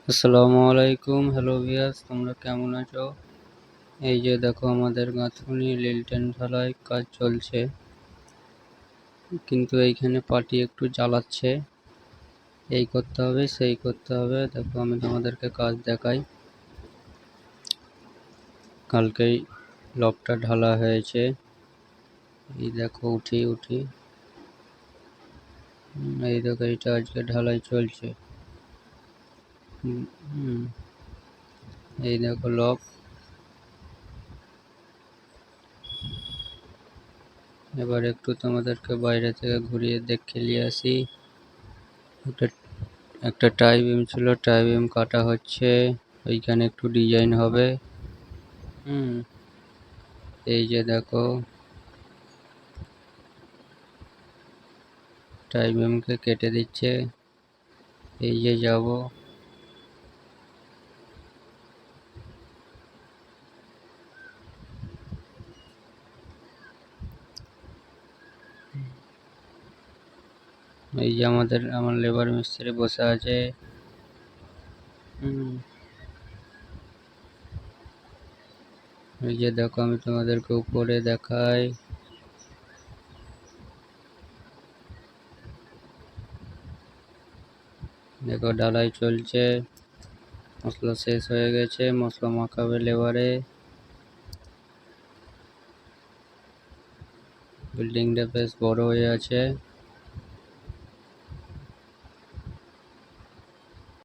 আসসালামু আলাইকুম, hello viewers, তোমরা কেমন আছো? এই যে দেখো আমাদের গাঁথুনি লিল্টন ঢালাই কাজ চলছে, কিন্তু এইখানে পার্টি একটু জ্বালাচ্ছে। এই করতে হবে সেই করতে হবে। দেখো আমি তোমাদেরকে কাজ দেখাই। কালকেই লকটা ঢালা হয়েছে। এই দেখো উঠি এই দেখো এটা আজকে ঢালাই চলছে। এই দেখো লক। এবার একটু তোমাদেরকে বাইরে থেকে ঘুরিয়ে দেখে নিয়ে আসি। একটা একটা টাই বিম ছিল, টাই বিম কাটা হচ্ছে। ওইখানে একটু ডিজাইন হবে। এই যে দেখো টাই বিমকে কেটে দিচ্ছে। এই যে যাব, এই যে আমার লেবার মিস্ত্রি বসে আছে। এই যে দেখো আমি তোমাদেরকে উপরে দেখাই। দেখো ঢালাই চলছে, মশলা শেষ হয়ে গেছে, মশলা মাখাবে লেবারে। বিল্ডিংটা বেশ বড় হয়ে আছে।